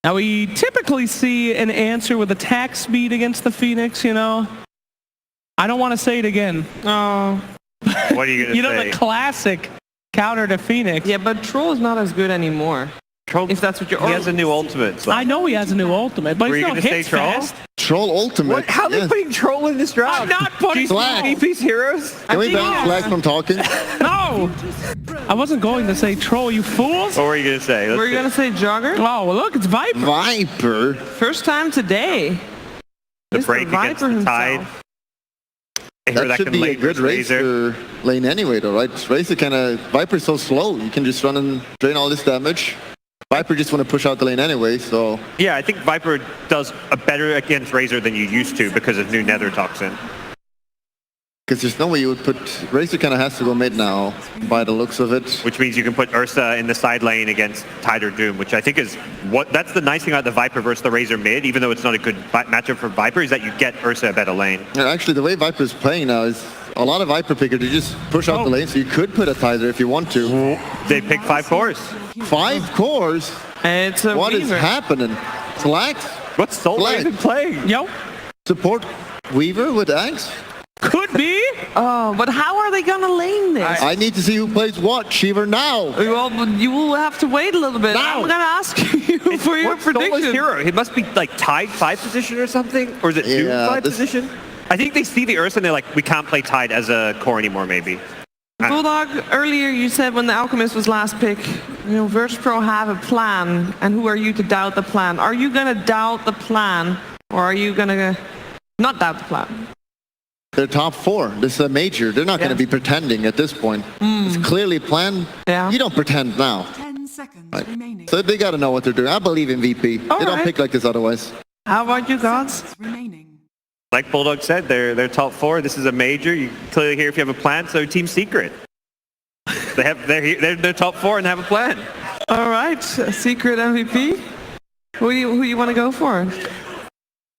Now, we typically see an answer with attack speed against the Phoenix, you know. I don't want to say it again. Oh. What are you going to say? You know, the classic counter to Phoenix. Yeah, but Troll is not as good anymore. Troll, if that's what you're... He has a new ultimate. So. I know he has a new ultimate, but Were he's you not going to say hits Troll? fast. Troll ultimate. What? How are they putting Troll in this draft? I'm not putting VP's heroes? Can we ban Flag from talking? No! I wasn't going to say Troll, you fools! What were you going to say? Were you going to say Jogger? Oh, well, look, it's Viper. Viper? First time today. The Mr. break against Viper the Tide. himself. That should be a good Razor lane anyway, though, right? Razor Viper's so slow. You can just run and drain all this damage. Viper just want to push out the lane anyway, so... Yeah, I think Viper does a better against Razor than you used to because of new Nether Toxin. Because there's no way you would put... Razor kind of has to go mid now, by the looks of it. Which means you can put Ursa in the side lane against Tide or Doom, which I think is what... That's the nice thing about the Viper versus the Razor mid, even though it's not a good matchup for Viper, is that you get Ursa a better lane. And actually, the way Viper's playing now is... A lot of Viper pickers, they just push out the lane, so you could put a Tide there if you want to. They pick 5 cores. 5 cores? It's a What is Weaver. happening? Slack? What's Soul Raven playing? Yo, Support Weaver with Axe? could be. Oh, but how are they going to lane this? I need to see who plays what, Shiver, now! Well, you will have to wait a little bit. Now. I'm going to ask you for your What's Sola's prediction. hero? It must be like Tide 5 position or something? Or is it Doom 5 position? I think they see the Ursa and they're like, we can't play Tide as a core anymore, maybe. Bulldog, earlier you said when the Alchemist was last pick, you know, Virtus.pro have a plan, and who are you to doubt the plan? Are you going to doubt the plan, or are you going to not doubt the plan? They're top 4. This is a major. They're not going to be pretending at this point. It's clearly planned. Yeah. You don't pretend now. 10 seconds Right. remaining. So they got to know what they're doing. I believe in VP. They don't right. pick like this otherwise. How about you, gods? Remaining. Like Bulldog said, they're top 4. This is a major. You clearly hear if you have a plan, so Team Secret. They're top 4 and have a plan. All right, secret MVP. Who you want to go for?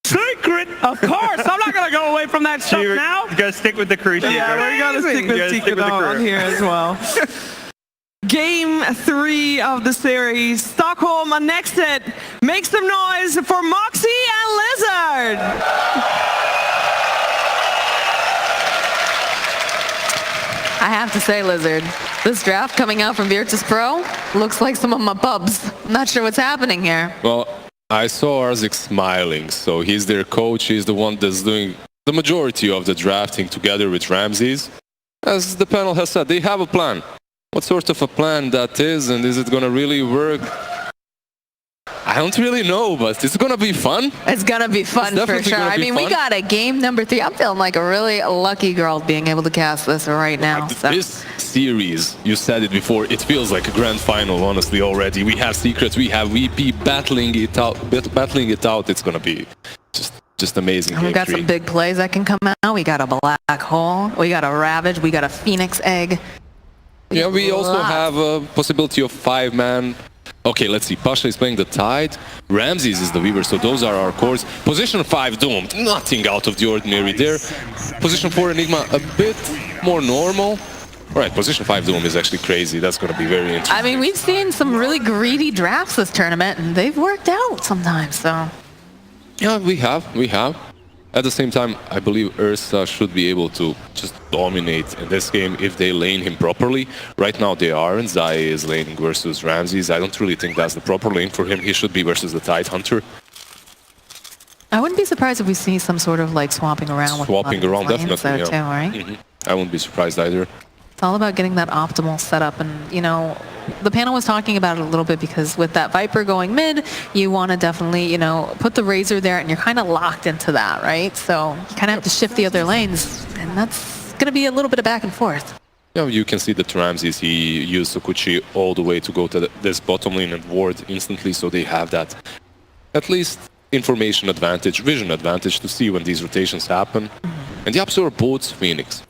Secret, of course. I'm not going to go away from that stuff now. You gotta stick with the crew. Yeah, we're going to stick with secret on here as well. Game 3 of the series. Stockholm next it. Make some noise for Moxie and Lizard. I have to say, Lizard, this draft coming out from Virtus.pro looks like some of my pubs. I'm not sure what's happening here. Well, I saw Arzik smiling, so he's their coach. He's the one that's doing the majority of the drafting together with Ramses. As the panel has said, they have a plan. What sort of a plan that is, and is it going to really work? I don't really know, but it's going to be fun. It's going to be fun for sure. I mean, we got a game number 3. I'm feeling like a really lucky girl being able to cast this right now. So. This series, you said it before, it feels like a grand final, honestly, already. We have Secrets, we have VP battling it out. It's going to be just amazing. And we got some big plays that can come out. We got a Black Hole. We got a Ravage. We got a Phoenix Egg. Yeah, we also have a possibility of 5-man. Okay, let's see. Pasha is playing the Tide. Ramses is the Weaver, so those are our cores. Position 5, Doomed. Nothing out of the ordinary there. Position 4, Enigma, a bit more normal. All right, position 5 Doom is actually crazy. That's going to be very interesting. I mean, we've seen some really greedy drafts this tournament, and they've worked out sometimes, so... Yeah, we have. At the same time, I believe Ursa should be able to just dominate in this game if they lane him properly. Right now they are, and Zai is laning versus Ramses. I don't really think that's the proper lane for him. He should be versus the Tide Hunter. I wouldn't be surprised if we see some sort of like swapping around. Swapping around, definitely, too, right? I wouldn't be surprised either. It's all about getting that optimal setup, and you know, the panel was talking about it a little bit because with that Viper going mid, you want to definitely, you know, put the Razor there, and you're kind of locked into that, right? So you kind of have to shift the other lanes, and that's going to be a little bit of back and forth. Yeah, you can see that Ramses, he used Sokuchi all the way to go to this bottom lane and ward instantly, so they have that at least information advantage, vision advantage to see when these rotations happen. And the Absolver boots Phoenix.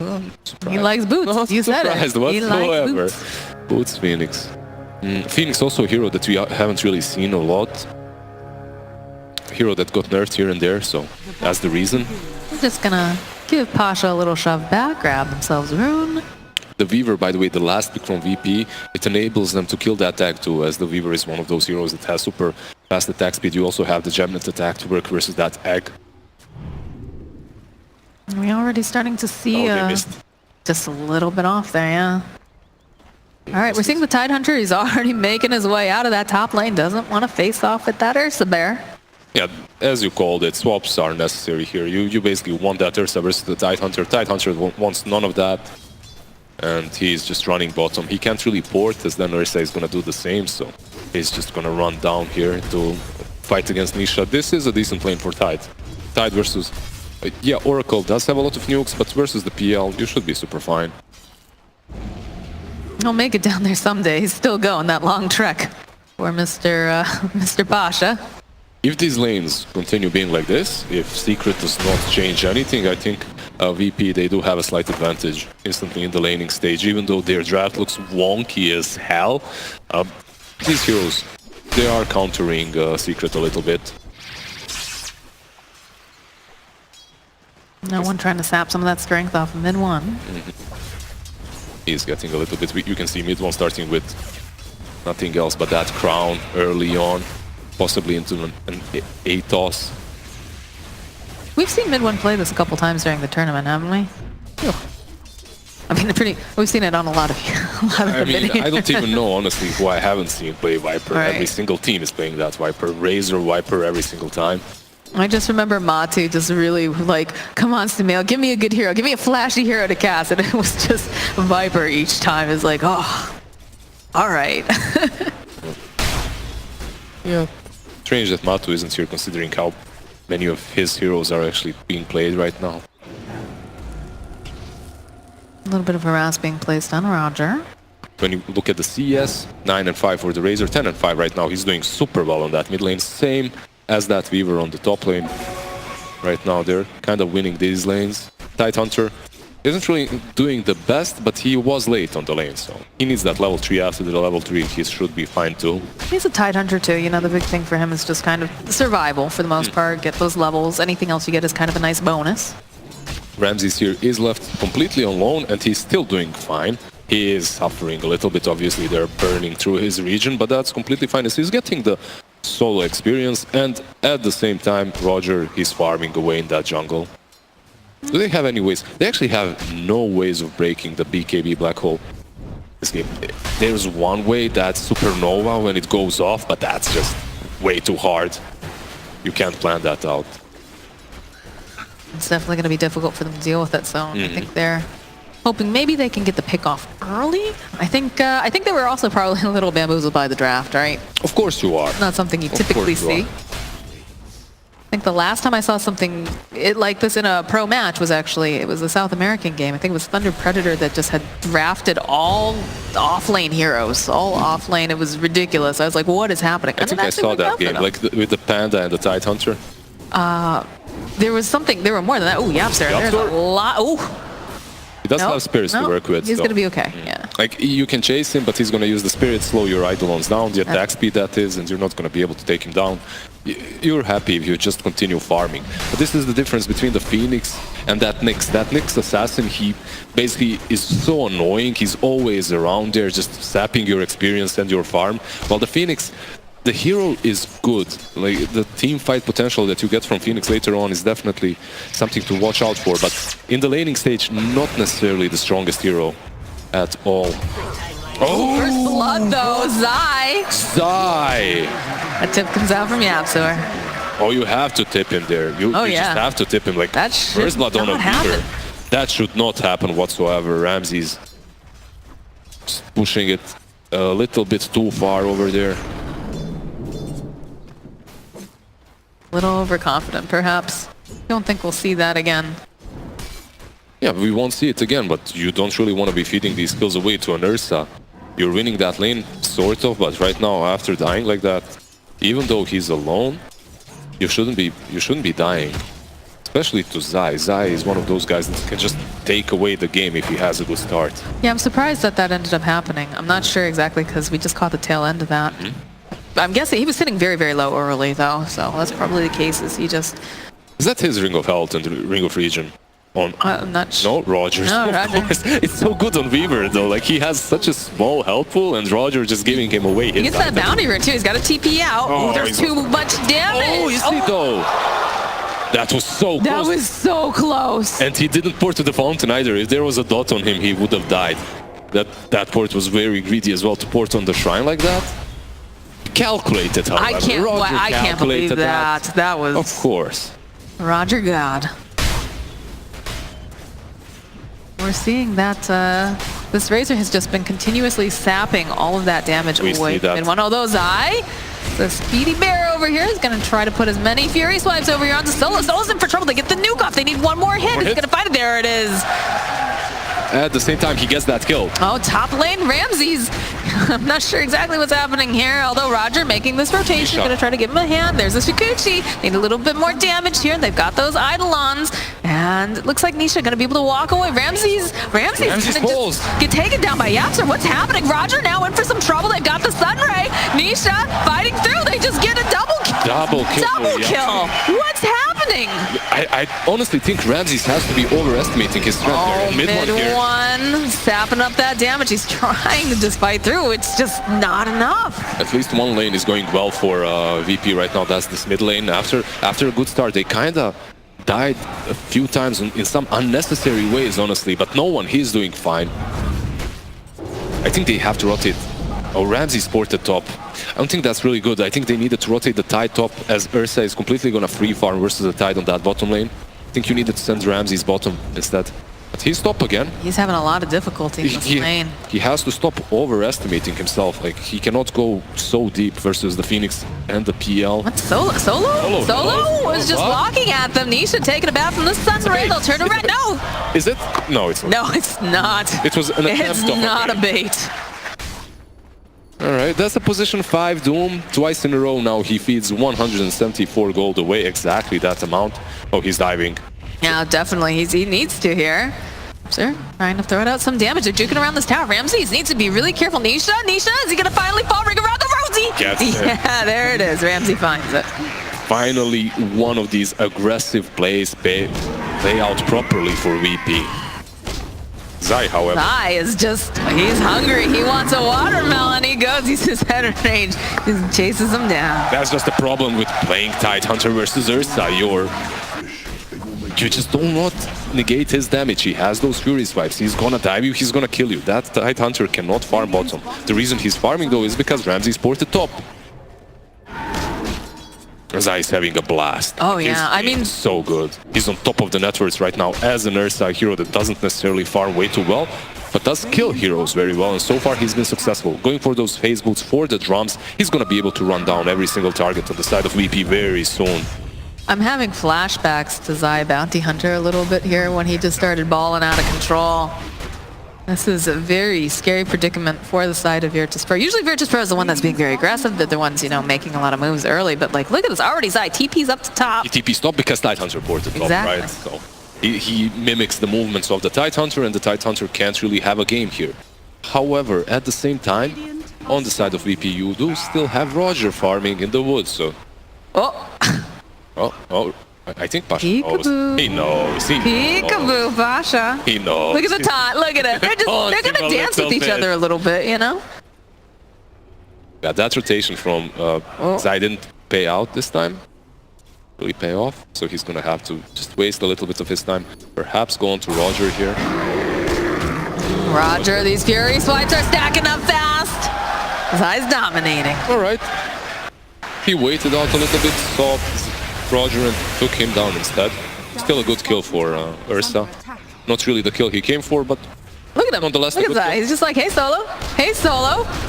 He likes boots. Not you said it. He likes boots. Boots Phoenix. Phoenix also a hero that we haven't really seen a lot. A hero that got nerfed here and there, so that's the reason. I'm just gonna give Pasha a little shove back, grab themselves a rune. The Weaver, by the way, the last pick from VP, it enables them to kill that tag too, as the Weaver is one of those heroes that has super fast attack speed. You also have the Gemnet attack to work versus that egg. We're already starting to see just a little bit off there, yeah. All right, we're seeing the Tidehunter. He's already making his way out of that top lane. Doesn't want to face off with that Ursa Bear. Yeah, as you called it, swaps are necessary here. You basically want that Ursa versus the Tidehunter. Tidehunter wants none of that. And he's just running bottom. He can't really port, as then Ursa is going to do the same, so he's just going to run down here to fight against Nisha. This is a decent lane for Tide. Tide versus... yeah, Oracle does have a lot of nukes, but versus the PL, you should be super fine. He'll make it down there someday. He's still going that long trek for Mr. Pasha. If these lanes continue being like this, if Secret does not change anything, I think VP, they do have a slight advantage instantly in the laning stage, even though their draft looks wonky as hell. These heroes, they are countering Secret a little bit. No one trying to sap some of that strength off of mid one. He's getting a little bit weak. You can see mid one starting with nothing else but that crown early on, possibly into an Atos. We've seen mid one play this a couple times during the tournament, haven't we? Phew. I mean, we've seen it on a lot of I mean, videos. I don't even know, honestly, who I haven't seen play Viper. Right. Every single team is playing that Viper. Razor Viper every single time. I just remember Matu just really like, come on, Sumail, give me a good hero. Give me a flashy hero to cast. And it was just Viper each time. It's like, oh, all right. Yeah. Strange that Matu isn't here, considering how many of his heroes are actually being played right now. A little bit of harass being placed on Roger. When you look at the CS, 9 and 5 for the Razor, 10 and 5 right now. He's doing super well on that mid lane. Same as that Weaver on the top lane. Right now they're kind of winning these lanes. Tidehunter isn't really doing the best, but he was late on the lane, so he needs that level 3. After the level 3, he should be fine too. He's a Tidehunter too. You know, the big thing for him is just kind of survival for the most part. Get those levels. Anything else you get is kind of a nice bonus. Ramses here is left completely alone, and he's still doing fine. He is suffering a little bit, obviously. They're burning through his region, but that's completely fine as he's getting the solo experience, and at the same time, Roger, he's farming away in that jungle. Do they have any ways? They actually have no ways of breaking the BKB black hole. This game, there's one way, that's Supernova when it goes off, but that's just way too hard. You can't plan that out. It's definitely going to be difficult for them to deal with it, so I think they're hoping maybe they can get the pick off early. I think they were also probably a little bamboozled by the draft, right? Of course you are. Not something you typically see. I think the last time I saw something like this in a pro match was actually, it was a South American game. I think it was Thunder Predator that just had drafted all off-lane heroes, all off-lane. It was ridiculous. I was like, what is happening? I think I saw that game, like with the Panda and the Tidehunter. There was something, there were more than that. Oh, Yapster, there's a lot. Oh. He does have spirits to work with. He's going to be okay, yeah. Like, you can chase him, but he's going to use the spirit, slow your Eidolons down, the attack speed that is, and you're not going to be able to take him down. You're happy if you just continue farming. But this is the difference between the Phoenix and that Nyx. That Nyx assassin, he basically is so annoying. He's always around there, just sapping your experience and your farm. While the Phoenix, the hero is good. Like, the team fight potential that you get from Phoenix later on is definitely something to watch out for. But in the laning stage, not necessarily the strongest hero at all. Oh! First blood, though, Zai. Zai! A tip comes out from Yapsor. Oh, you have to tip him there. You just have to tip him. Like, that first blood on a Weaver. That should not happen whatsoever. Ramses just pushing it a little bit too far over there. A little overconfident, perhaps. Don't think we'll see that again. Yeah, we won't see it again, but you don't really want to be feeding these kills away to an Ursa. You're winning that lane, sort of, but right now, after dying like that, even though he's alone, you shouldn't be dying. Especially to Zai. Zai is one of those guys that can just take away the game if he has a good start. Yeah, I'm surprised that that ended up happening. I'm not sure exactly because we just caught the tail end of that. I'm guessing he was sitting very, very low early, though, so that's probably the case. Is he just... Is that his Ring of Health and Ring of Region? I'm not sure. No, Rogers. No, of Roger. course. It's so good on Weaver though. Like he has such a small health pool, and Roger just giving him away. He gets that bounty rune too. He's got a TP out. Oh, There's too much damage. Oh, is he though? That was so close. That was so close. And he didn't port to the fountain either. If there was a dot on him, he would have died. That port was very greedy as well to port on the shrine like that. Calculated, however. I can't believe that. That was... Of course. Roger God. We're seeing that this Razor has just been continuously sapping all of that damage away. And one of those the Speedy Bear over here is going to try to put as many Fury Swipes over here onto Solo. Solo's in for trouble. They get the nuke off. They need one more hit. He's going to find it. There it is. At the same time, he gets that kill. Oh, top lane Ramses. I'm not sure exactly what's happening here, although Roger making this rotation, going to try to give him a hand. There's a Shukuchi. Need a little bit more damage here. They've got those Eidolons. And it looks like Nisha going to be able to walk away. Ramses going to just get taken down by Yapster. What's happening? Roger now in for some trouble. They've got the Sunray. Nisha fighting through. They just get a double kill. Double kill. What's happening? I honestly think Ramses has to be overestimating his strength there. Mid one, sapping up that damage. He's trying to just fight through. It's just not enough. At least one lane is going well for VP right now. That's this mid lane. After a good start, they kind of died a few times in some unnecessary ways, honestly. But no one, he's doing fine. I think they have to rotate. Oh, Ramses ported top. I don't think that's really good. I think they needed to rotate the Tide top, as Ursa is completely going to free farm versus the Tide on that bottom lane. I think you needed to send Ramses bottom instead. But he's top again. He's having a lot of difficulty in this lane. He has to stop overestimating himself. Like, he cannot go so deep versus the Phoenix and the PL. What? Solo was just walking at them. Nisha taking a bat from the Sunray. They'll turn around. No! Is it? No, it's not. No, it's not. It was an attempt. It's not a bait. Alright, that's a position 5 Doom. Twice in a row now he feeds 174 gold away. Exactly that amount. Oh, he's diving. Yeah, definitely. He needs to here. Sir, trying to throw out some damage. They're juking around this tower. Ramses needs to be really careful. Nisha, is he going to finally fall ring around the Rosie? Yeah, there it is. Ramsey finds it. Finally, one of these aggressive plays play out properly for VP. Zai, however. Zai is just, he's hungry. He wants a watermelon. He goes, he's his head in range. Just chases him down. That's just the problem with playing Tidehunter versus Ursa. You just do not negate his damage. He has those Fury Swipes. He's gonna dive you, he's gonna kill you. That Tidehunter cannot farm bottom. The reason he's farming though is because Ramses ported top. Zai is having a blast. Oh yeah, I mean, so good. He's on top of the networks right now as an Ursa hero that doesn't necessarily farm way too well, but does kill heroes very well, and so far he's been successful. Going for those phase boots for the drums, he's gonna be able to run down every single target on the side of VP very soon. I'm having flashbacks to Zai Bounty Hunter a little bit here when he just started balling out of control. This is a very scary predicament for the side of Virtus Pro. Usually Virtus Pro is the one that's being very aggressive. They're the ones, making a lot of moves early. But like, look at this. Already Zai TP's up to top. He TP's top because Tidehunter ported top, right? So he mimics the movements of the Tidehunter, and the Tidehunter can't really have a game here. However, at the same time, on the side of VP, you do still have Roger farming in the woods, so... Oh, I think Pasha knows. He knows. Peekaboo, Pasha. He knows. Look at the taunt. Look at it. They're gonna dance with each other a little bit, Yeah, that rotation from Zai didn't pay out this time. Really pay off. So he's gonna have to just waste a little bit of his time. Perhaps go on to Roger here. Roger, these Fury Swipes are stacking up fast. Zai's dominating. Alright. He waited out a little bit, saw Roger and took him down instead. Still a good kill for Ursa. Not really the kill he came for, but look at him. Nonetheless, look at that. He's just like, hey Solo,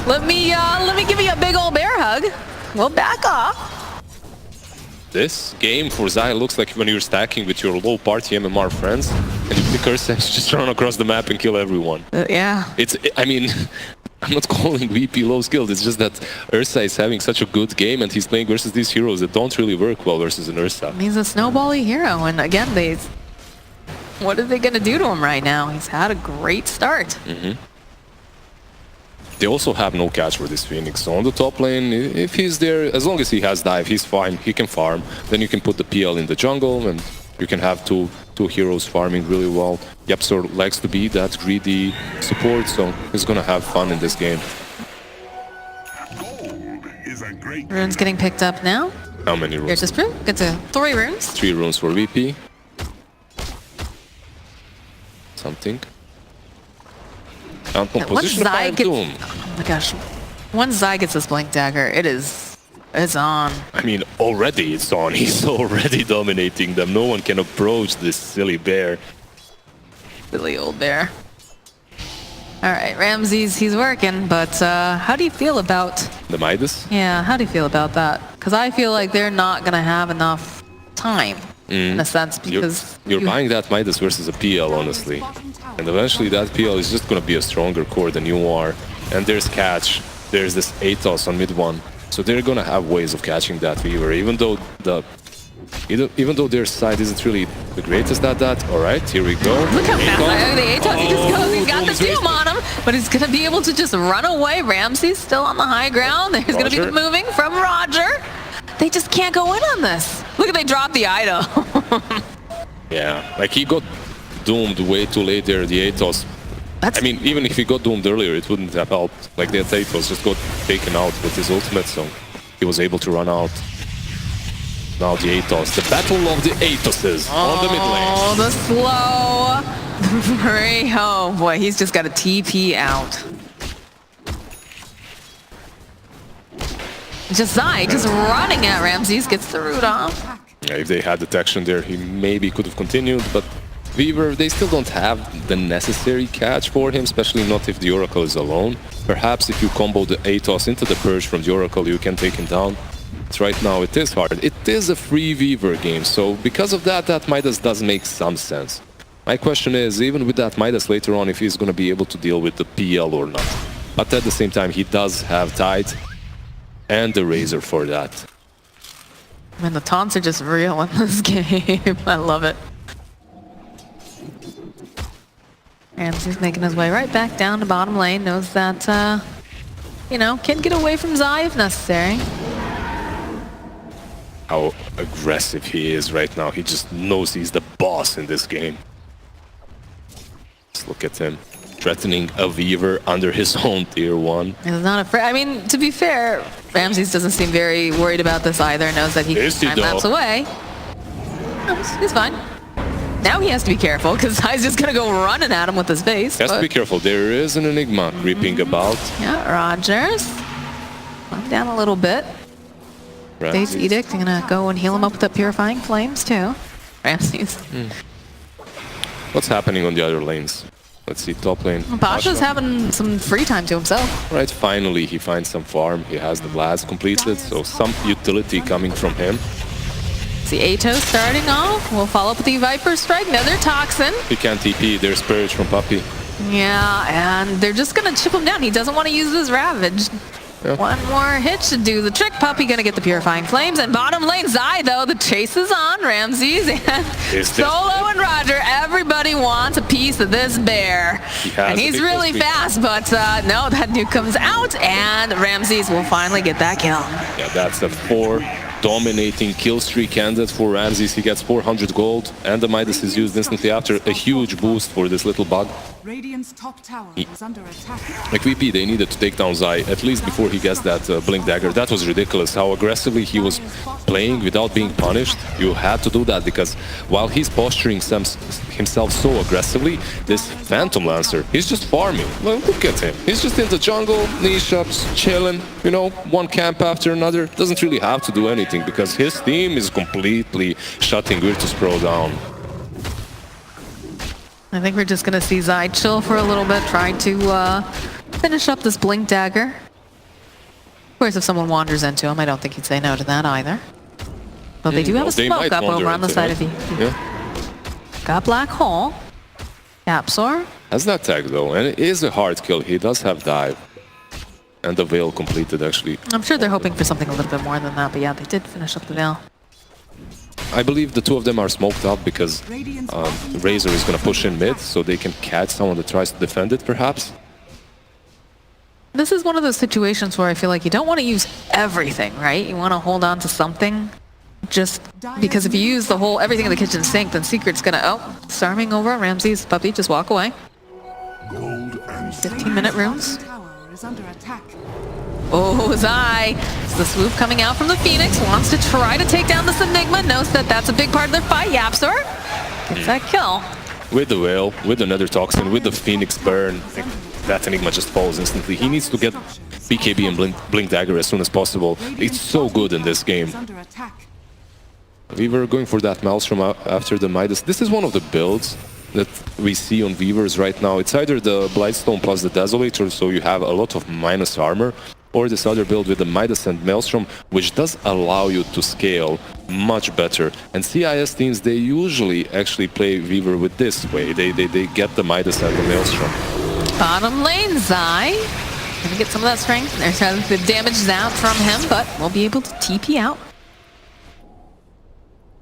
let me give you a big old bear hug. We'll back off. This game for Zai looks like when you're stacking with your low party MMR friends, and you pick Ursa and just run across the map and kill everyone. Yeah. I mean, I'm not calling VP low skilled, it's just that Ursa is having such a good game and he's playing versus these heroes that don't really work well versus an Ursa. He's a snowbally hero, and again, what are they going to do to him right now? He's had a great start. They also have no catch for this Phoenix, so on the top lane, if he's there, as long as he has dive, he's fine, he can farm. Then you can put the PL in the jungle and you can have two Two heroes farming really well. Yapsor likes to be that greedy support, so he's gonna have fun in this game. Runes getting picked up now. How many runes? Here's his proof. Gets 3 runes. 3 runes for VP. Something. And position 5 Doom. Oh my gosh. Once Zai gets this Blink Dagger, it's on. I mean, already it's on. He's already dominating them. No one can approach this silly bear. Silly old bear. All right, Ramses, he's working, but how do you feel about... The Midas? Yeah, how do you feel about that? Because I feel like they're not going to have enough time, in a sense, because... You're buying that Midas versus a PL, honestly. And eventually that PL is just going to be a stronger core than you are. And there's catch. There's this Atos on mid 1. So they're going to have ways of catching that Weaver, even though their side isn't really the greatest at that. All right, here we go. Look how fast the Atos, he just goes. He's got the doom on him, but he's going to be able to just run away. Ramsey's still on the high ground. There's going to be the moving from Roger. They just can't go in on this. Look at they dropped the idol. Yeah, like he got doomed way too late there, the Atos. I mean, even if he got doomed earlier, it wouldn't have helped. Like the Atos just got taken out with his ultimate, so he was able to run out. Now the Atos, the battle of the Atoses on the mid lane. Oh, the slow. Oh boy, he's just got a TP out. Just Zai, just running at Ramses, gets the root off. Yeah, if they had detection there, he maybe could have continued, but Weaver, they still don't have the necessary catch for him, especially not if the Oracle is alone. Perhaps if you combo the Atos into the Purge from the Oracle, you can take him down. But right now it is hard. It is a free Weaver game, so because of that, that Midas does make some sense. My question is, even with that Midas later on, if he's going to be able to deal with the PL or not. But at the same time, he does have Tide and the Razor for that. Man, the taunts are just real in this game. I love it. Ramsey's making his way right back down to bottom lane. Knows that, you know, can get away from Zai if necessary. How aggressive he is right now. He just knows he's the boss in this game. Just look at him. Threatening a Weaver under his own tier 1. He's not afraid. I mean, to be fair, Ramses doesn't seem very worried about this either. Knows that he can time-lapse away. No, he's fine. Now he has to be careful, because Zai's just going to go running at him with his face. He has to be careful. There is an Enigma creeping about. Yeah, Rogers. Calm down a little bit. Fate's Edict. I'm going to go and heal him up with the Purifying Flames, too. Ramses. What's happening on the other lanes? Let's see, top lane. Pasha's having some free time to himself. Right, finally he finds some farm. He has the blast completed, so some utility coming from him. See Atos starting off. We'll follow up with the Viper Strike. Another Toxin. He can't TP. There's Purge from Puppey. Yeah, and they're just going to chip him down. He doesn't want to use his Ravage. Yeah. One more hit should do the trick. Puppey going to get the Purifying Flames. And bottom lane, Zai, though, the chase is on. Ramses and Solo and Roger. Everybody wants a piece of this bear. And he's really fast, but no, that nuke comes out. And Ramses will finally get that kill. Yeah, that's a 4 dominating kill streak candidate for Ramses. He gets 400 gold, and the Midas is used instantly after. A huge boost for this little bug. Radiant's top tower is under attack. Like VP, they needed to take down Zai, at least before he gets that Blink Dagger. That was ridiculous, how aggressively he was playing without being punished. You had to do that, because while he's posturing himself so aggressively, this Phantom Lancer, he's just farming. Well, look at him. He's just in the jungle, niche ups, chilling, you know, one camp after another. Doesn't really have to do anything, because his team is completely shutting Virtus Pro down. I think we're just going to see Zai chill for a little bit, trying to finish up this Blink Dagger. Of course, if someone wanders into him, I don't think he'd say no to that either. But they do have a smoke up over on the side of you. Yeah. Got Black Hole. Capsor. Has that tag though, and it is a hard kill. He does have dive. And the Veil completed, actually. I'm sure they're hoping for something a little bit more than that, but yeah, they did finish up the Veil. I believe the two of them are smoked out because Razor is going to push in mid, so they can catch someone that tries to defend it, perhaps. This is one of those situations where I feel like you don't want to use everything, right? You want to hold on to something just because if you use the whole everything in the kitchen sink, then Secret's gonna storming over Ramsey's puppy. Just walk away. 15-minute runes. Tower is under attack. Oh, Zai. So the swoop coming out from the Phoenix wants to try to take down this Enigma. Knows that that's a big part of their fight. Yapsor gets that kill. With the Whale, with the Nether Toxin, with the Phoenix Burn, that Enigma just falls instantly. He needs to get BKB and Blink Dagger as soon as possible. It's so good in this game. Under attack. Weaver going for that Maelstrom after the Midas. This is one of the builds that we see on Weavers right now. It's either the Blightstone plus the Desolator, so you have a lot of minus armor, or this other build with the Midas and Maelstrom, which does allow you to scale much better. And CIS teams, they usually actually play Weaver with this way. They get the Midas and the Maelstrom. Bottom lane, Zai. Gonna get some of that strength. There's the damage out from him, but we'll be able to TP out.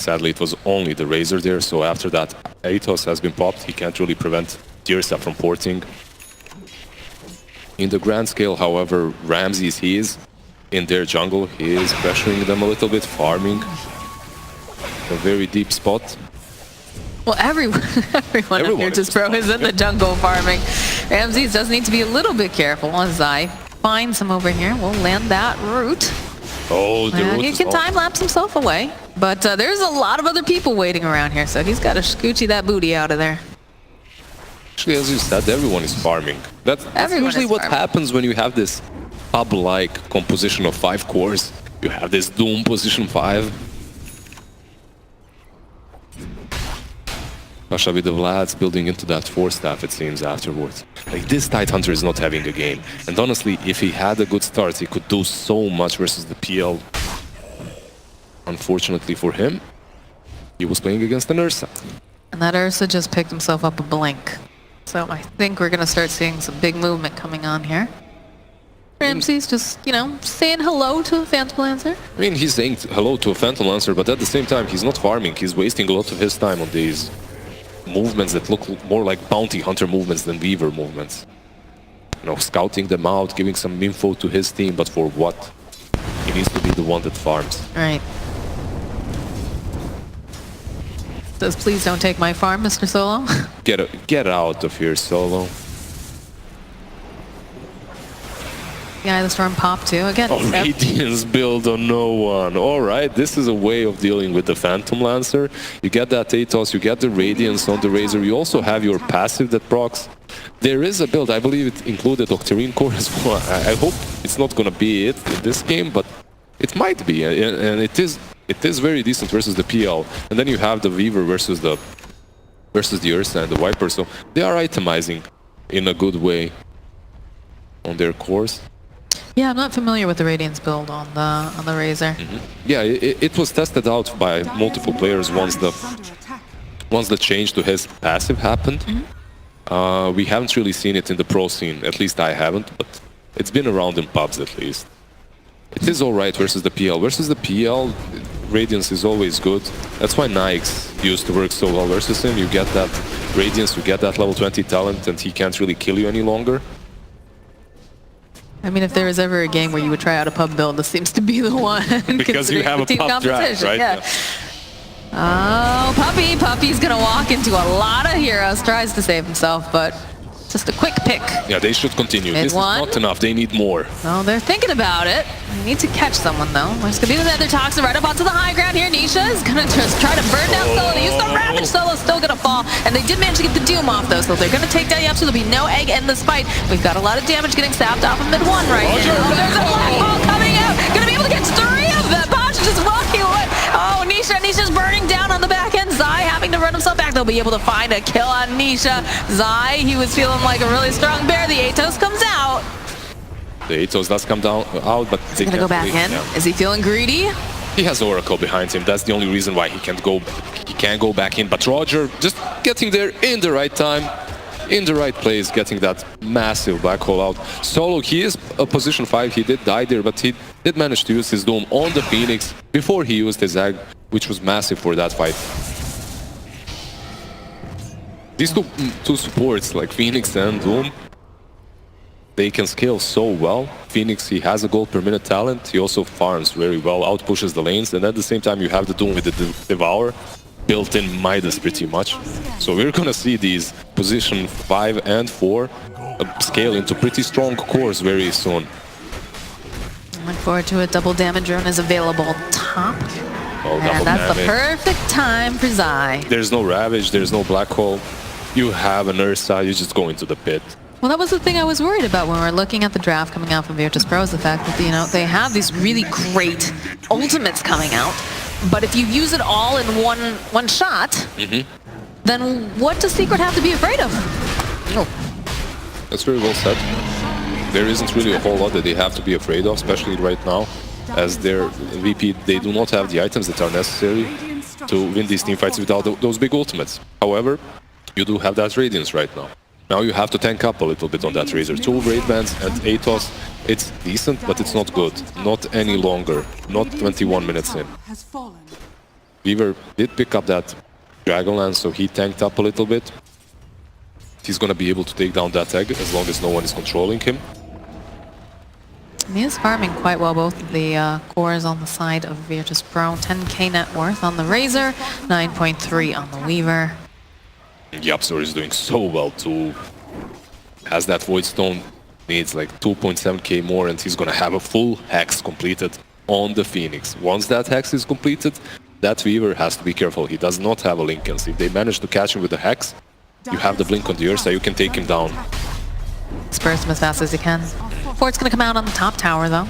Sadly, it was only the Razor there, so after that, Atos has been popped. He can't really prevent Tirsa from porting. In the grand scale, however, Ramses, he is in their jungle. He is pressuring them a little bit, farming a very deep spot. Well, everyone up here just bro is in the jungle farming. Ramses does need to be a little bit careful as Zai finds him over here. We'll land that root. Oh, the root he is can off. time-lapse himself away. But there's a lot of other people waiting around here, so he's got to scoochie that booty out of there. Actually, as you said, everyone is farming. That's usually what happens when you have this hub-like composition of 5 cores. You have this Doom position 5. Pasha with the Vlads building into that 4-staff, it seems, afterwards. Like, this Tidehunter is not having a game. And honestly, if he had a good start, he could do so much versus the PL. Unfortunately for him, he was playing against an Ursa. And that Ursa just picked himself up a blink. So I think we're going to start seeing some big movement coming on here. Ramses just, you know, saying hello to a Phantom Lancer. I mean, he's saying hello to a Phantom Lancer, but at the same time, he's not farming. He's wasting a lot of his time on these movements that look more like bounty hunter movements than Weaver movements. You know, scouting them out, giving some info to his team, but for what? He needs to be the one that farms. Right. Says, please don't take my farm, Mr. Solo. Get out of here, Solo. Yeah, the storm popped too. Again, Oh, Radiance build on no one. Alright, this is a way of dealing with the Phantom Lancer. You get that Atos, you get the Radiance on the Razor. You also have your passive that procs. There is a build, I believe it included Octarine Core as well. I hope it's not gonna be it in this game, but it might be. And it is very decent versus the PL. And then you have the Weaver versus the Ursa and the Viper. So they are itemizing in a good way on their cores. Yeah, I'm not familiar with the Radiance build on the Razor. Yeah, it was tested out by multiple players once the change to his passive happened. We haven't really seen it in the pro scene, at least I haven't, but it's been around in pubs at least. It is alright versus the PL. Versus the PL, Radiance is always good. That's why Nikes used to work so well versus him. You get that Radiance, you get that level 20 talent, and he can't really kill you any longer. I mean, if there was ever a game where you would try out a pub build, this seems to be the one. Because you have a pub draft, right? Yeah. Oh, Puppy's gonna walk into a lot of heroes, tries to save himself, but just a quick pick. Yeah, they should continue. This is not enough, they need more. Well, they're thinking about it. They need to catch someone, though. There's gonna be the Nether Toxin right up onto the high ground here. Nisha is gonna just try to burn down Solo. They use the Ravage. Solo's still gonna fall, and they did manage to get the Doom off, though, so they're gonna take down Yep, so there'll be no egg in this fight. We've got a lot of damage getting sapped off of mid 1 right now. Oh, there's a black ball coming out. Gonna be able to get 3 of them. Bosch just walking away. Oh, Nisha's burning down on the back end. Zai having to run himself back. They'll be able to find a kill on Nisha. Zai, he was feeling like a really strong bear. The Atos comes out. The Atos does come out, but he's gonna go back in. Yeah. Is he feeling greedy? He has Oracle behind him. That's the only reason why he can't go back in. But Roger just getting there in the right time, in the right place, getting that massive black hole out. Solo, he is a position 5. He did die there, but he did manage to use his Doom on the Phoenix before he used his Egg, which was massive for that fight. These two supports, like Phoenix and Doom, they can scale so well. Phoenix, he has a gold per minute talent. He also farms very well, outpushes the lanes, and at the same time you have the Doom with the Devour, built-in Midas pretty much. So we're gonna see these position 5 and 4 scale into pretty strong cores very soon. Look forward to it. Double damage rune is available top. Oh, And that's the perfect time for Zai. There's no Ravage, there's no Black Hole. You have an Ursa, you just go into the pit. Well, that was the thing I was worried about when we were looking at the draft coming out from Virtus Pro, is the fact that, you know, they have these really great ultimates coming out, but if you use it all in one shot, then what does Secret have to be afraid of? No. That's very well said. There isn't really a whole lot that they have to be afraid of, especially right now, as their VP, they do not have the items that are necessary to win these teamfights without those big ultimates. However, you do have that Radiance right now. Now you have to tank up a little bit on that Razor. 2 Raid Bands and Atos, it's decent, but it's not good. Not any longer. Not 21 minutes in. Weaver did pick up that Dragonlance, so he tanked up a little bit. He's gonna be able to take down that egg as long as no one is controlling him. He is farming quite well, both of the cores on the side of Virtus Pro. 10k net worth on the Razor, 9.3 on the Weaver. Yapsor is doing so well too. Has that Void Stone, needs like 2.7k more, and he's gonna have a full Hex completed on the Phoenix. Once that Hex is completed, that Weaver has to be careful. He does not have a Linkens. If they manage to catch him with the Hex, you have the Blink on the Ursa, you can take him down. Disperse him as fast as you can. Fort's gonna come out on the top tower though.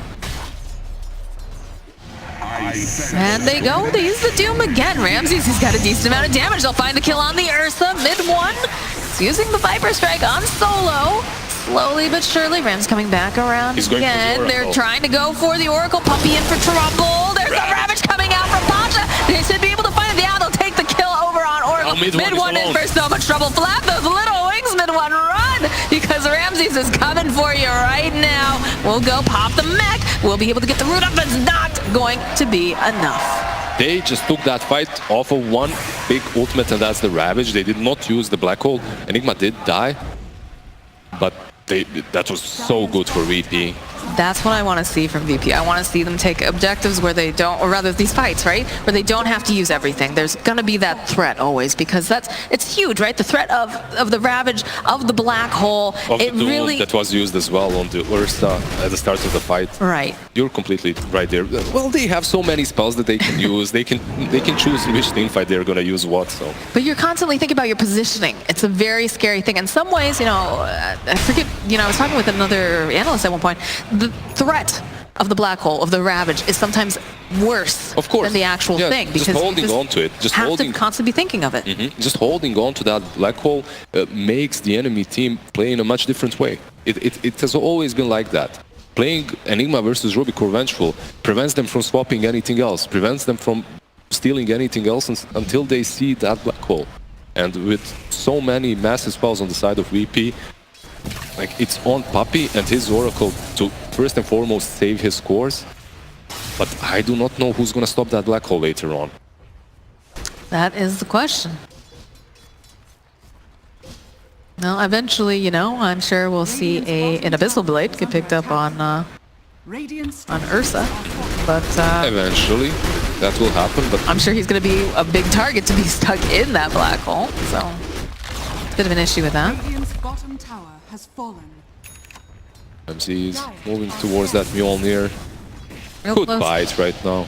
And they go, they use the Doom again. Ramses, he's got a decent amount of damage. They'll find a kill on the Ursa, mid 1. He's using the Viper Strike on solo. Slowly but surely, Ram's coming back around again. They're trying to go for the Oracle, Puppy in for trouble. There's a Ravage coming out from Pasha. They should be able to find it. Yeah, they'll take the kill over on Oracle. Mid 1 in for so much trouble. Flap those little wings, mid 1, run! Because Ramses is coming for you right now. We'll go pop the mech. We'll be able to get the root up. It's not going to be enough. They just took that fight off of one big ultimate, and that's the Ravage. They did not use the Black Hole. Enigma did die, but that was so good for VP. That's what I want to see from VP. I want to see them take objectives where they don't, or rather these fights, right? Where they don't have to use everything. There's going to be that threat always, because it's huge, right? The threat of the Ravage, of the Black Hole. Of it the really... that was used as well on the Ursa at the start of the fight. Right. You're completely right there. Well, they have so many spells that they can use. They can choose in which team fight they're going to use what, so. But you're constantly thinking about your positioning. It's a very scary thing. In some ways, you know, I forget, you know, I was talking with another analyst at one point. The threat of the Black Hole, of the Ravage, is sometimes worse than the actual thing, because just holding on to it, just have to constantly be thinking of it. Just holding on to that Black Hole makes the enemy team play in a much different way. It has always been like that. Playing Enigma versus Rubicon Vengeful prevents them from swapping anything else, prevents them from stealing anything else until they see that Black Hole. And with so many massive spells on the side of VP, like, it's on Puppy and his Oracle to first and foremost save his cores, but I do not know who's gonna stop that Black Hole later on. That is the question. Well, eventually, you know, I'm sure we'll see an Abyssal Blade get picked up on Ursa, but eventually that will happen. But I'm sure he's going to be a big target to be stuck in that Black Hole, so it's a bit of an issue with that. Bottom tower has fallen. MC's moving towards that Mjolnir. Could bite right now.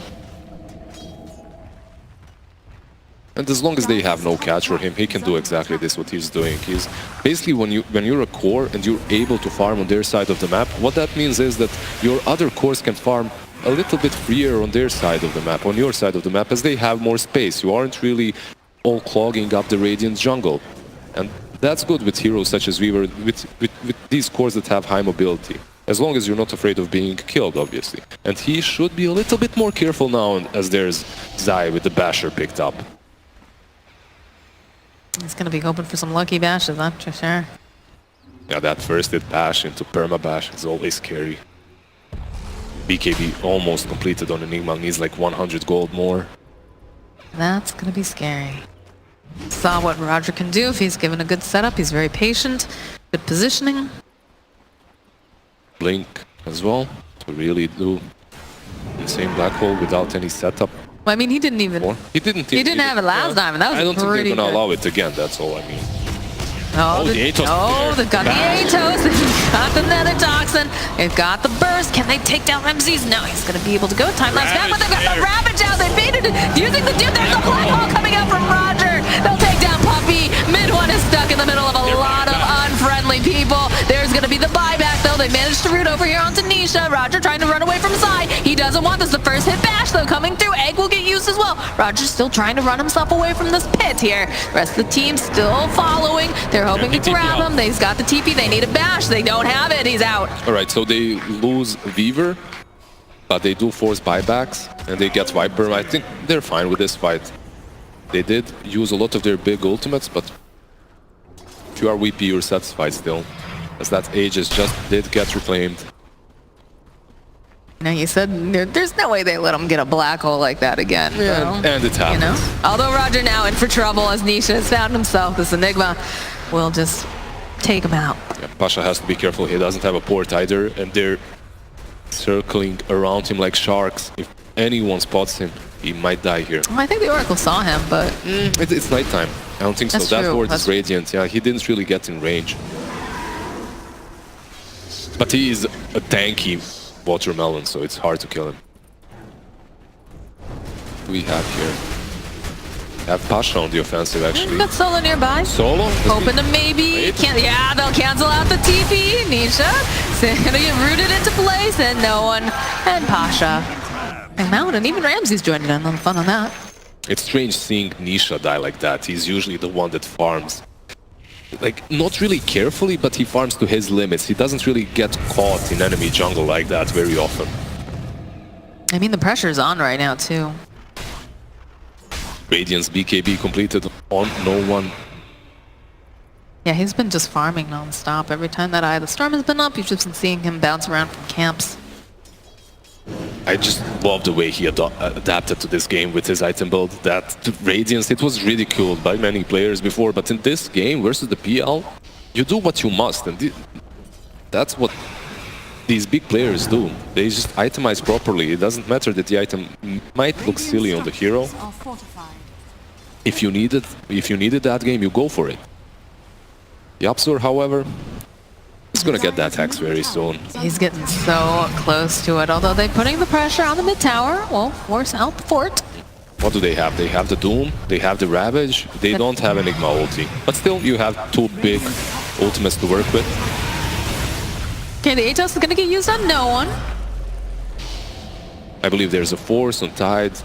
And as long as they have no catch for him, he can do exactly this, what he's doing. He's basically, when you're a core and you're able to farm on their side of the map, what that means is that your other cores can farm a little bit freer on their side of the map, on your side of the map, as they have more space. You aren't really all clogging up the Radiant jungle. And that's good with heroes such as Weaver, with these cores that have high mobility. As long as you're not afraid of being killed, obviously. And he should be a little bit more careful now, as there's Zai with the Basher picked up. He's going to be hoping for some lucky bashes, that's for sure. Yeah, that first hit bash into perma bash is always scary. BKB almost completed on Enigma, needs like 100 gold more. That's going to be scary. Saw what Roger can do if he's given a good setup. He's very patient, good positioning. blink as well to really do insane black hole without any setup. Well, I mean, he didn't even. He didn't have it last time, and that was I don't think pretty they're gonna good. allow it again. That's all I mean. Oh, the Atos there. they've got the Atos, they've got the Nether Toxin, they've got the Burst. Can they take down Ramses? No, he's going to be able to go. Time lapse back, but they've got the Ravage out. They baited it using the Doom. There's the Black Hole coming out from Roger. They'll take down Puppy. Mid one is stuck in the middle of a lot of unfriendly people. There's going to be the buyback, though. They managed to root over here onto Nisha. Roger trying to run away from Zai. He doesn't want this. The first hit bash, though, coming through. Egg will get used as well. Roger's still trying to run himself away from this pit here. The rest of the team still following. They're hoping to grab him. They've got the TP. They need a bash. They don't have it. He's out. All right, so they lose Weaver, but they do force buybacks, and they get Viper. I think they're fine with this fight. They did use a lot of their big ultimates, but if you are VP, you're satisfied still, as that Aegis just did get reclaimed. Now, you said there's no way they let him get a black hole like that again. Yeah, so, and it happens. You know? Although Roger now in for trouble as Nisha has found himself. This Enigma will just take him out. Yeah, Pasha has to be careful. He doesn't have a port either, and they're circling around him like sharks. If anyone spots him, he might die here. Well, I think the Oracle saw him, but... It's nighttime. I don't think so. That's That true. ward is Radiant. Yeah, he didn't really get in range. But he is a tanky watermelon, so it's hard to kill him. We have here. We have Pasha on the offensive, actually. Got Solo nearby. Solo? Hoping to maybe... Yeah, they'll cancel out the TP. Nisha gonna get rooted into place, and no one. And Pasha. And Mount, and even Ramsey's joining in on the fun on that. It's strange seeing Nisha die like that. He's usually the one that farms. Like, not really carefully, but he farms to his limits. He doesn't really get caught in enemy jungle like that very often. I mean, the pressure's on right now, too. Radiant's BKB completed on no one. Yeah, he's been just farming non-stop. Every time that Eye of the Storm has been up, you've just been seeing him bounce around from camps. I just love the way he adapted to this game with his item build. That Radiance, it was ridiculed by many players before, but in this game versus the PL, you do what you must, and that's what these big players do. They just itemize properly. It doesn't matter that the item might look silly on the hero. If you needed that game, you go for it. Yapsor, however, is gonna get that hex very soon. He's getting so close to it, although they're putting the pressure on the mid tower. Will force out the fort. What do they have? They have the Doom, they have the Ravage, they don't have Enigma ulti. But still, you have two big ultimates to work with. Okay, the Atos is gonna get used on no one. I believe there's a Force on Tide,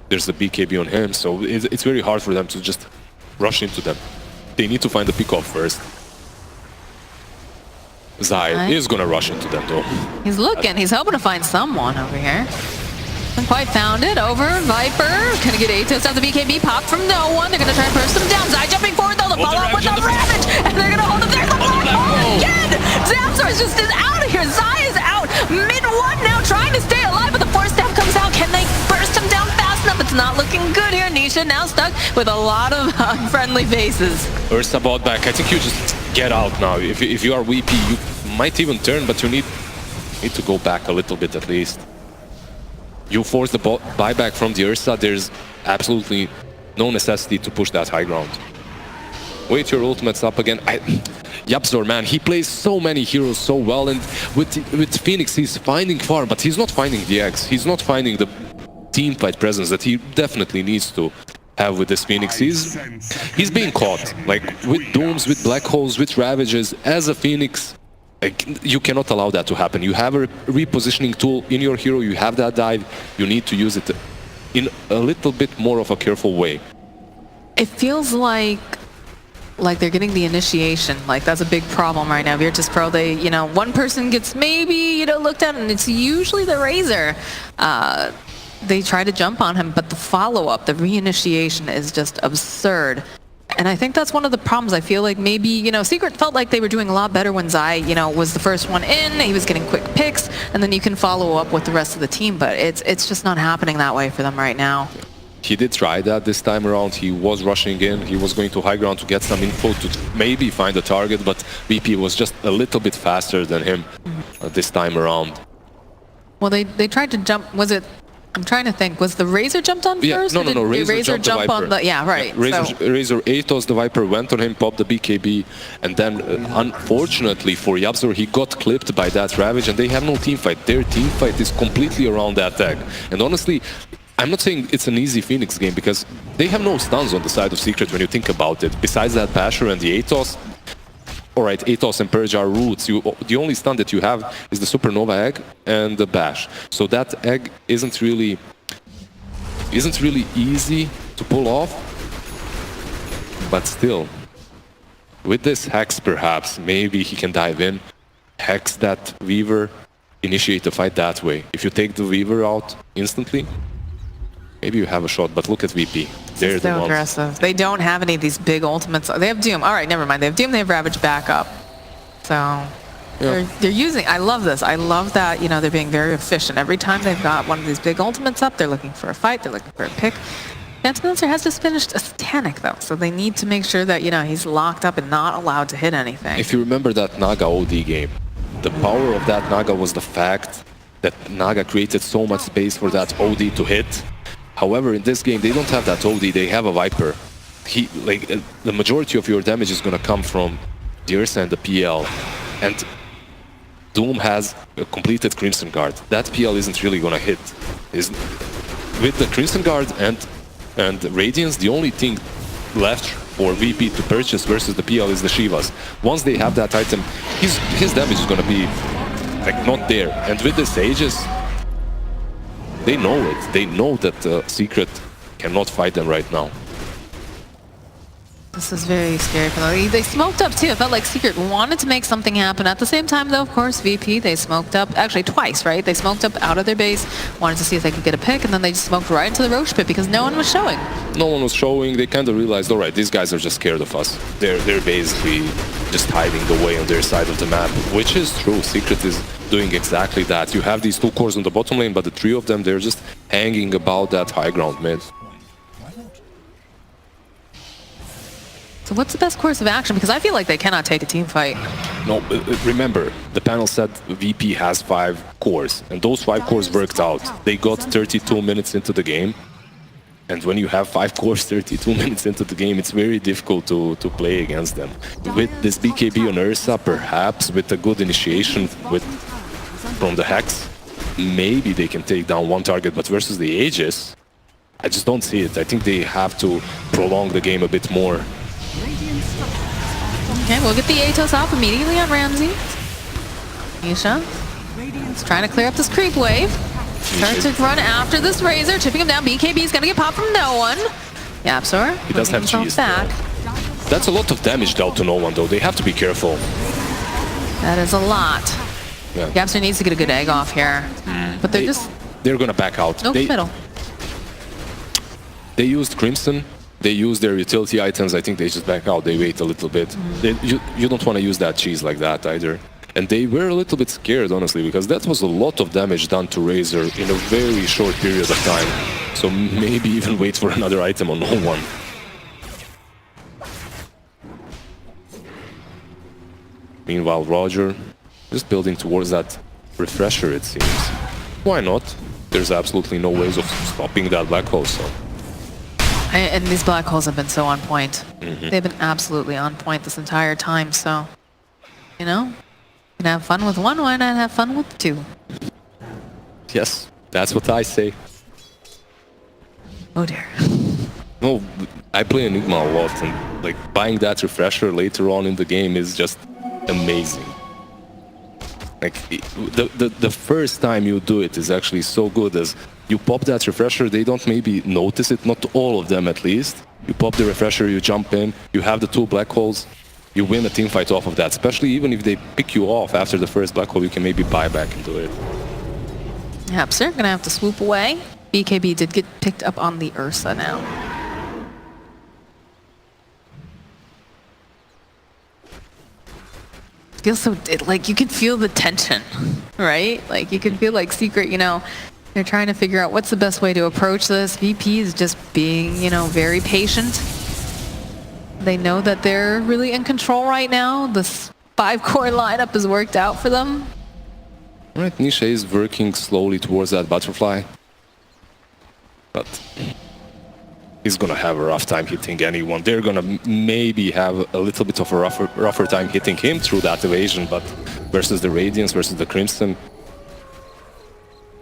there's a BKB on him, so it's very hard for them to just rush into them. They need to find the pickoff first. Zai is gonna rush into them though. He's looking, he's hoping to find someone over here. Haven't quite found it. Over, Viper, gonna get Atos out the BKB, pop from no one. They're gonna try and burst him down. Zai jumping forward though, the follow up with the Ravage, and they're gonna hold him. There's the Black Hole again! Zamzor just is out of here. Zai is out. Mid one now trying to stay alive, but the force step comes out. Can they burst him down fast enough? It's not looking good here. Nisha now stuck with a lot of unfriendly faces. Ursa bought back. I think you just get out now. If you are VP, you might even turn, but you need to go back a little bit at least. You force the buyback from the Ursa, there's absolutely no necessity to push that high ground. Wait your ultimates up again. Yapsor, man, he plays so many heroes so well, and with Phoenix he's finding farm, but he's not finding the X. He's not finding the team fight presence that he definitely needs to have with this Phoenix. He's being caught, like with Dooms, with Black Holes, with Ravages. As a Phoenix, like, you cannot allow that to happen. You have a repositioning tool in your hero, you have that dive, you need to use it in a little bit more of a careful way. It feels like they're getting the initiation. Like, that's a big problem right now. Virtus Pro, they, one person gets maybe, looked at, and it's usually the Razor. They try to jump on him, but the follow-up, the reinitiation is just absurd. And I think that's one of the problems. I feel like maybe, Secret felt like they were doing a lot better when Zai, was the first one in. He was getting quick picks, and then you can follow up with the rest of the team. But it's just not happening that way for them right now. He did try that this time around. He was rushing in. He was going to high ground to get some info to maybe find a target, but VP was just a little bit faster than him this time around. Well, they tried to jump. Was it? I'm trying to think. Was the Razor jumped on first? No. Razor jumped on the. Yeah, right. Yeah, So- Razor Atos, the Viper, went on him, popped the BKB, and then unfortunately for Yabzor, he got clipped by that Ravage, and they have no team fight. Their team fight is completely around that tag. And honestly, I'm not saying it's an easy Phoenix game, because they have no stuns on the side of Secret when you think about it. Besides that Basher and the Atos, alright, Atos and Purge are roots. The only stun that you have is the Supernova Egg and the Bash. So that egg isn't really easy to pull off. But still, with this Hex perhaps, maybe he can dive in, Hex that Weaver, initiate the fight that way. If you take the Weaver out instantly, maybe you have a shot, but look at VP. They're the so ones. aggressive. They don't have any of these big ultimates. They have Doom. All right, never mind. They have Doom. They have Ravage backup. So they're using. I love this. I love that. You know, they're being very efficient. Every time they've got one of these big ultimates up, they're looking for a fight. They're looking for a pick. Phantom Dancer has just finished a Satanic though, so they need to make sure that he's locked up and not allowed to hit anything. If you remember that Naga OD game, the power of that Naga was the fact that Naga created so much space for that OD to hit. However, in this game, they don't have that OD, they have a Viper. The majority of your damage is going to come from the Ursa and the PL. And Doom has a completed Crimson Guard. That PL isn't really going to hit. With the Crimson Guard and Radiance, the only thing left for VP to purchase versus the PL is the Shivas. Once they have that item, his damage is going to be not there. And with the Sages, they know it. They know that Secret cannot fight them right now. This is very scary for them. They smoked up too. It felt like Secret wanted to make something happen. At the same time, though, of course, VP, they smoked up, actually twice, right? They smoked up out of their base, wanted to see if they could get a pick, and then they just smoked right into the Roche pit because no one was showing. No one was showing. They kind of realized, all right, these guys are just scared of us. They're basically just hiding away on their side of the map, which is true. Secret is doing exactly that. You have these two cores on the bottom lane, but the three of them, they're just hanging about that high ground mid. So what's the best course of action? Because I feel like they cannot take a team fight. No, remember, the panel said VP has 5 cores, and those 5 cores worked out. They got 32 minutes into the game, and when you have 5 cores 32 minutes into the game, it's very difficult to play against them. With this BKB on Ursa, perhaps with a good initiation from the Hex, maybe they can take down one target, but versus the Aegis, I just don't see it. I think they have to prolong the game a bit more. Okay, we'll get the Atos off immediately on Ramsey. Nisha is trying to clear up this creep wave. Starts to run after this Razor, chipping him down. BKB is going to get popped from no one. Yabzor, he does have cheese back. That's a lot of damage dealt to no one, though. They have to be careful. That is a lot. Yeah. Yabzor needs to get a good egg off here. But they're going to back out. No middle. They used Crimson. They use their utility items. I think they just back out. They wait a little bit. You don't want to use that cheese like that either. And they were a little bit scared, honestly, because that was a lot of damage done to Razor in a very short period of time. So maybe even wait for another item on no one. Meanwhile, Roger just building towards that refresher, it seems. Why not? There's absolutely no ways of stopping that black hole, so... And these black holes have been so on point. They've been absolutely on point this entire time, so... You know? You can have fun with one, why not have fun with 2? Yes, that's what I say. Oh dear. No, I play Enigma a lot, and like buying that refresher later on in the game is just amazing. Like the first time you do it is actually so good, as you pop that refresher, they don't maybe notice it, not all of them at least. You pop the refresher, you jump in, you have the 2 black holes, you win a team fight off of that. Especially even if they pick you off after the first black hole, you can maybe buy back into it. Yabzor gonna have to swoop away. BKB did get picked up on the Ursa now. Feels so, like you can feel the tension, right? Like you can feel like Secret, you know, They're trying to figure out what's the best way to approach this. VP is just being, you know, very patient. They know that they're really in control right now. This 5-core lineup has worked out for them. All right, Nisha is working slowly towards that butterfly. But he's gonna have a rough time hitting anyone. They're gonna maybe have a little bit of a rougher time hitting him through that evasion, but versus the Radiance, versus the Crimson.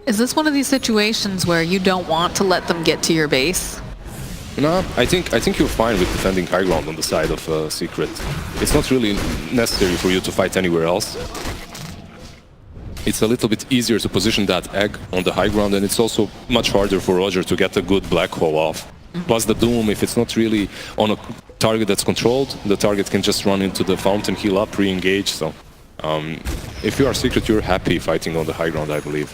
Is this one of these situations where you don't want to let them get to your base? No, I think you're fine with defending high ground on the side of Secret. It's not really necessary for you to fight anywhere else. It's a little bit easier to position that egg on the high ground, and it's also much harder for Roger to get a good black hole off. Plus the Doom, if it's not really on a target that's controlled, the target can just run into the fountain, heal up, re-engage. So if you are Secret, you're happy fighting on the high ground, I believe.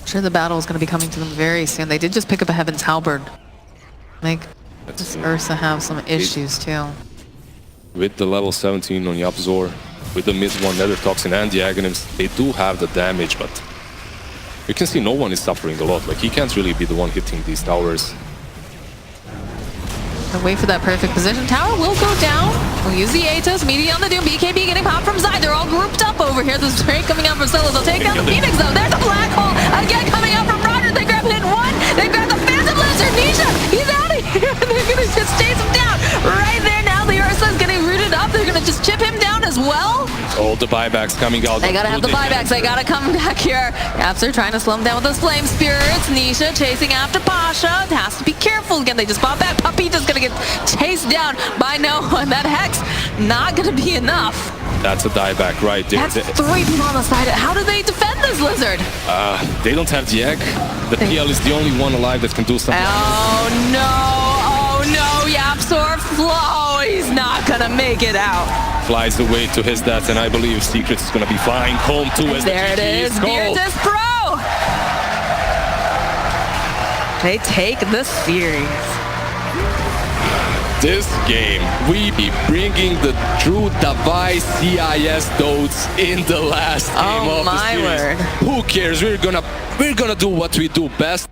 I'm sure the battle is going to be coming to them very soon. They did just pick up a Heaven's Halberd. Make this Ursa have some issues too. With the level 17 on Yapzor, with the mid-1 Nether Toxin and the Aghanims, they do have the damage, but you can see no one is suffering a lot. Like, he can't really be the one hitting these towers. Wait for that perfect position. Tower will go down. We'll use the Atos. Media on the Doom. BKB getting popped from side. They're all grouped up over here. The spray coming out from Scylla. They'll take down the Phoenix though. There's a black hole again coming out from Roger. They grab hit one. They grab the Phantom Lizard. Nisha, he's out of here. They're gonna just chase him down. Right there now. The Ursa's getting rooted up. They're gonna just chip him down as well. All the buybacks coming out. They gotta have the buybacks. They gotta come back here. Yaps are trying to slow him down with those flame spirits. Nisha chasing after Pasha. Has to be careful again. They just bought that puppy. Just gonna get chased down by no one. That Hex not gonna be enough. That's a dieback right there. That's 3 people on the side. How do they defend this lizard? They don't have the egg. The PL is the only one alive that can do something. Oh no! Oh no! Yapzor Flow. He's not gonna make it out. Flies away to his death, and I believe Secret is gonna be flying home too. As there it is. Virtus Pro. They take the series. This game, we be bringing the true device CIS Dotes in the last game of the series. Oh my word. Who cares? We're gonna do what we do best.